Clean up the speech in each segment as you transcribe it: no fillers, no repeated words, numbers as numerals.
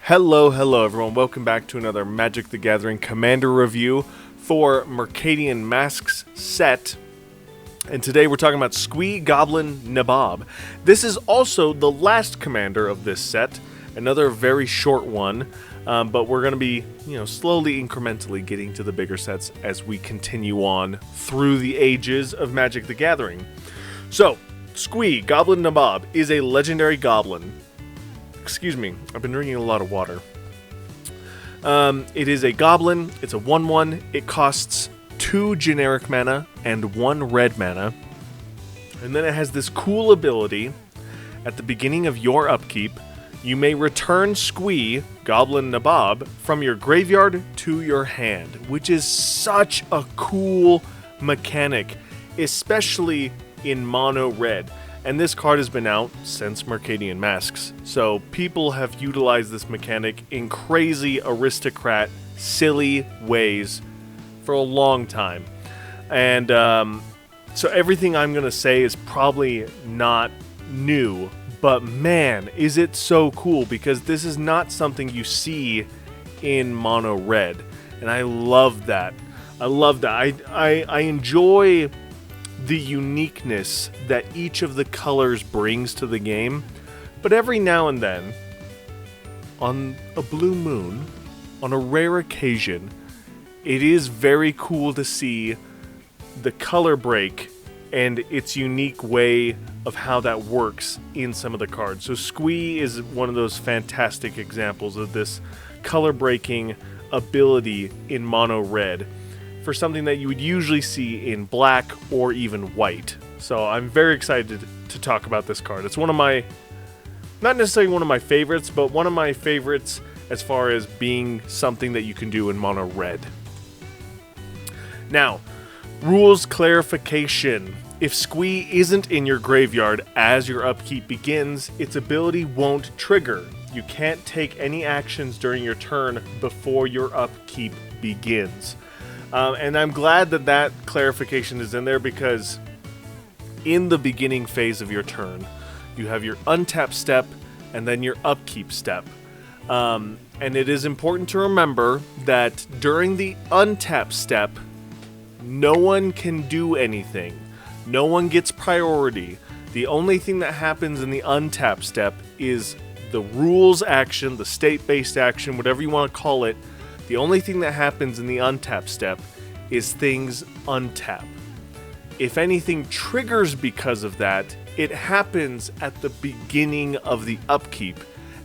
Hello everyone, welcome back to another Magic the Gathering Commander review for Mercadian Masks set. And today we're talking about Squee, Goblin, Nabob. This is also the last commander of this set, another very short one, but we're going to be, slowly, incrementally getting to the bigger sets as we continue on through the ages of Magic the Gathering. So, Squee, Goblin, Nabob is a legendary goblin. Excuse me, I've been drinking a lot of water. It is a goblin, it's a 1/1, it costs 2 generic mana and 1 red mana. And then it has this cool ability, at the beginning of your upkeep, you may return Squee, Goblin Nabob, from your graveyard to your hand, which is such a cool mechanic, especially in mono red. And this card has been out since Mercadian Masks, so people have utilized this mechanic in crazy aristocrat, silly ways for a long time. And so everything I'm going to say is probably not new, but man, is it so cool, because this is not something you see in mono red, and I love that. I enjoy the uniqueness that each of the colors brings to the game, but every now and then, on a blue moon, on a rare occasion, it is very cool to see the color break and its unique way of how that works in some of the cards. So Squee is one of those fantastic examples of this color breaking ability in mono red, for something that you would usually see in black or even white. So I'm very excited to talk about this card. It's one of my, not necessarily one of my favorites, but one of my favorites as far as being something that you can do in mono red. Now, rules clarification. If Squee isn't in your graveyard as your upkeep begins, its ability won't trigger. You can't take any actions during your turn before your upkeep begins. And I'm glad that that clarification is in there, because in the beginning phase of your turn, you have your untap step and then your upkeep step. And it is important to remember that during the untap step, no one can do anything. No one gets priority. The only thing that happens in the untap step is the rules action, the state-based action, whatever you want to call it. The only thing that happens in the untap step is things untap. If anything triggers because of that, it happens at the beginning of the upkeep,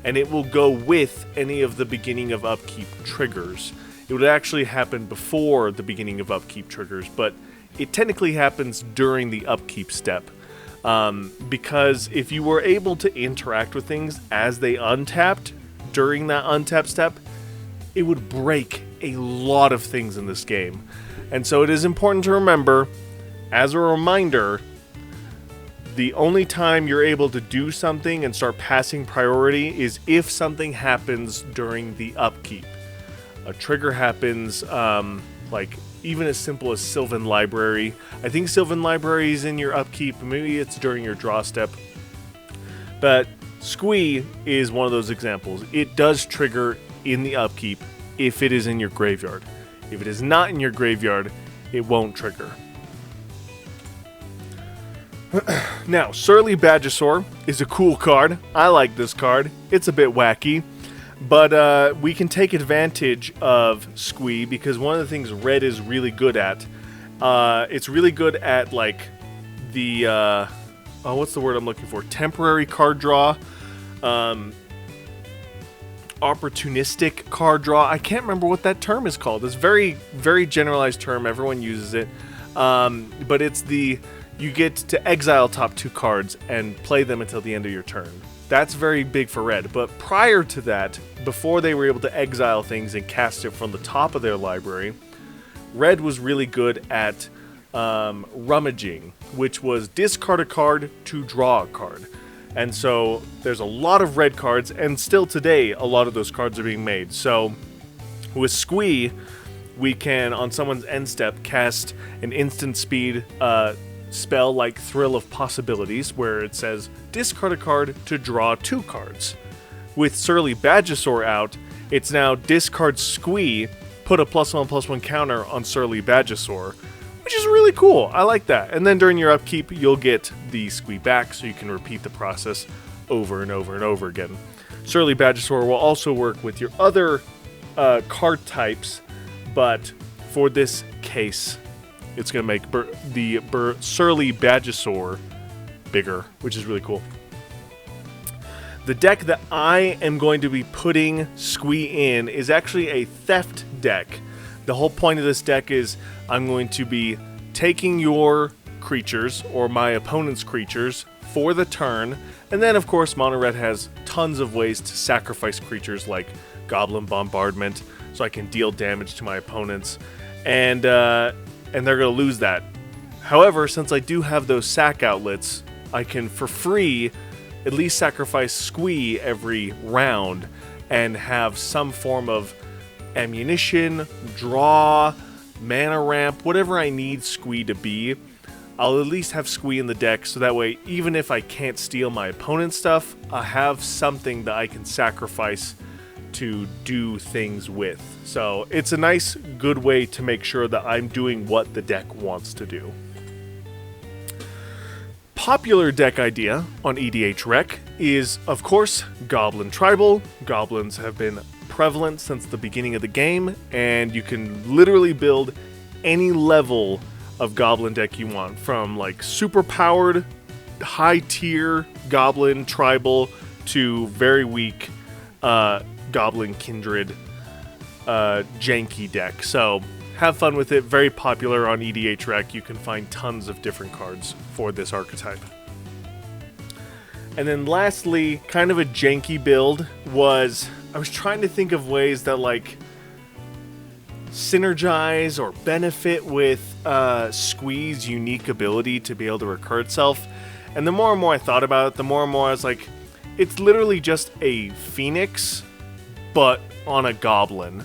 and it will go with any of the beginning of upkeep triggers. It would actually happen before the beginning of upkeep triggers, but it technically happens during the upkeep step. Because if you were able to interact with things as they untapped during that untap step, it would break a lot of things in this game. And so it is important to remember, as a reminder, the only time you're able to do something and start passing priority is if something happens during the upkeep. A trigger happens, like even as simple as Sylvan Library. I think Sylvan Library is in your upkeep, maybe it's during your draw step. But Squee is one of those examples. It does trigger in the upkeep if it is in your graveyard. If it is not in your graveyard, it won't trigger. Now, Surly Badgesaur is a cool card. I like this card. It's a bit wacky, but we can take advantage of Squee, because one of the things red is really good at, it's really good at like the what's the word I'm looking for? Temporary card draw. Opportunistic card draw. I can't remember what that term is called. It's very, very generalized term. Everyone uses it. But it's you get to exile top 2 cards and play them until the end of your turn. That's very big for red. But prior to that, before they were able to exile things and cast it from the top of their library, red was really good at rummaging, which was discard a card to draw a card. And so there's a lot of red cards, and still today a lot of those cards are being made. So with Squee, we can, on someone's end step, cast an instant speed spell like Thrill of Possibilities, where it says discard a card to draw 2 cards. with Surly Badgesaur out, it's now discard Squee, put a +1/+1 counter on Surly Badgesaur, which is really cool. I like that. And then during your upkeep, you'll get the Squee back, so you can repeat the process over and over and over again. Surly Badgesaur will also work with your other card types, but for this case, it's going to make the Surly Badgesaur bigger, which is really cool. The deck that I am going to be putting Squee in is actually a theft deck. The whole point of this deck is I'm going to be taking your creatures, or my opponent's creatures, for the turn, and then of course Mono Red has tons of ways to sacrifice creatures like Goblin Bombardment, so I can deal damage to my opponents, and they're going to lose that. However, since I do have those sack outlets, I can, for free, at least sacrifice Squee every round and have some form of ammunition, draw, mana ramp, whatever I need Squee to be. I'll at least have Squee in the deck, so that way, even if I can't steal my opponent's stuff, I have something that I can sacrifice to do things with. So it's a nice, good way to make sure that I'm doing what the deck wants to do. Popular deck idea on EDH Rec is, of course, Goblin Tribal. Goblins have been prevalent since the beginning of the game, and you can literally build any level of Goblin deck you want, from like super powered, high tier Goblin Tribal to very weak Goblin Kindred janky deck. So have fun with it. Very popular on EDH Rec. You can find tons of different cards for this archetype. And then lastly, kind of a janky build was, I was trying to think of ways that like synergize or benefit with Squee's unique ability to be able to recur itself. And the more and more I thought about it, the more and more I was like, it's literally just a Phoenix, but on a Goblin.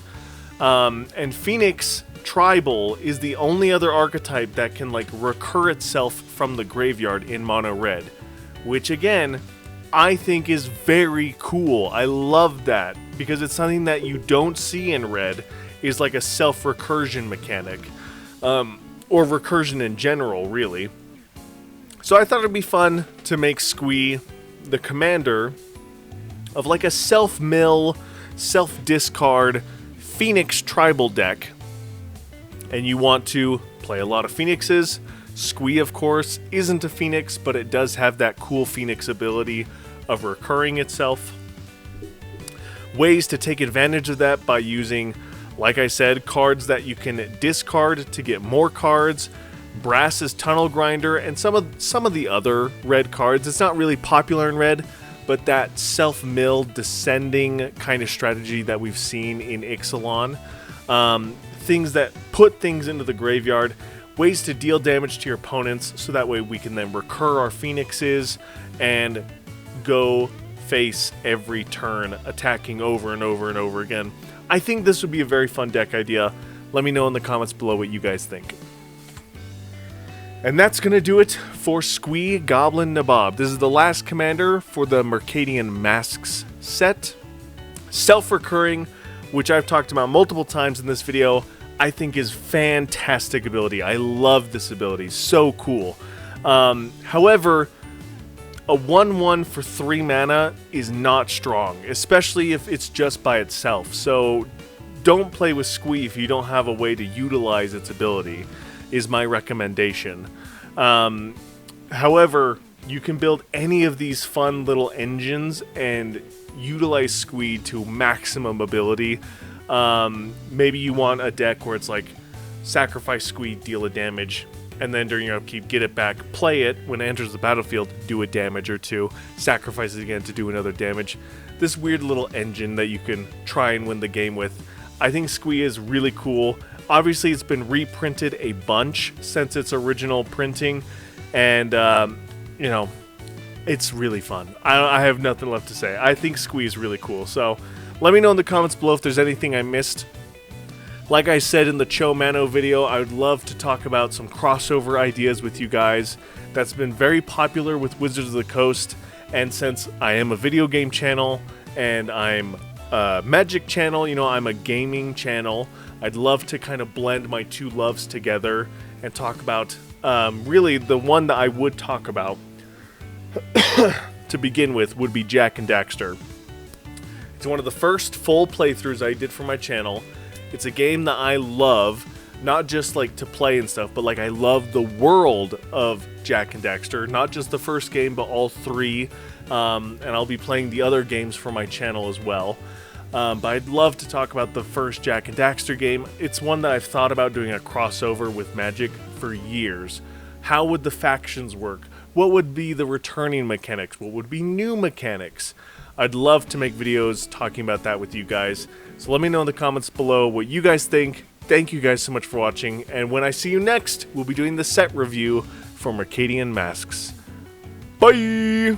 And Phoenix Tribal is the only other archetype that can like recur itself from the graveyard in mono red, which again, I think is very cool. I love that because it's something that you don't see in red, is like a self-recursion mechanic, or recursion in general, really. So I thought it'd be fun to make Squee the commander of like a self-mill, self-discard Phoenix Tribal deck. And you want to play a lot of Phoenixes. Squee, of course, isn't a Phoenix, but it does have that cool Phoenix ability of recurring itself. Ways to take advantage of that by using, like I said, cards that you can discard to get more cards, Brass's Tunnel Grinder, and some of the other red cards. It's not really popular in red, but that self-mill descending kind of strategy that we've seen in Ixalan. Things that put things into the graveyard, ways to deal damage to your opponents, so that way we can then recur our Phoenixes and go face every turn, attacking over and over and over again. I think this would be a very fun deck idea. Let me know in the comments below what you guys think. And that's going to do it for Squee Goblin Nabob. This is the last commander for the Mercadian Masks set. Self-recurring, which I've talked about multiple times in this video, I think is fantastic ability. I love this ability. So cool. However, a 1/1 for 3 mana is not strong, especially if it's just by itself. So don't play with Squee if you don't have a way to utilize its ability, is my recommendation. However, you can build any of these fun little engines and utilize Squee to maximum ability. Maybe you want a deck where it's like sacrifice Squee, deal a damage, and then during your upkeep get it back, play it, when it enters the battlefield, do a damage or two, sacrifice it again to do another damage. This weird little engine that you can try and win the game with. I think Squee is really cool. Obviously it's been reprinted a bunch since its original printing, and you know, it's really fun. I have nothing left to say. I think Squee is really cool. So let me know in the comments below if there's anything I missed. Like I said in the Cho Mano video, I would love to talk about some crossover ideas with you guys. That's been very popular with Wizards of the Coast, and since I am a video game channel and I'm a Magic channel. You know, I'm a gaming channel. I'd love to kind of blend my two loves together and talk about, really the one that I would talk about to begin with would be Jak and Daxter. It's one of the first full playthroughs I did for my channel. It's a game that I love, not just like to play and stuff, but like I love the world of Jak and Daxter, not just the first game, but all three, and I'll be playing the other games for my channel as well. But I'd love to talk about the first Jak and Daxter game. It's one that I've thought about doing a crossover with Magic for years. How would the factions work? What would be the returning mechanics? What would be new mechanics? I'd love to make videos talking about that with you guys. So let me know in the comments below what you guys think. Thank you guys so much for watching. And when I see you next, we'll be doing the set review for Mercadian Masks. Bye!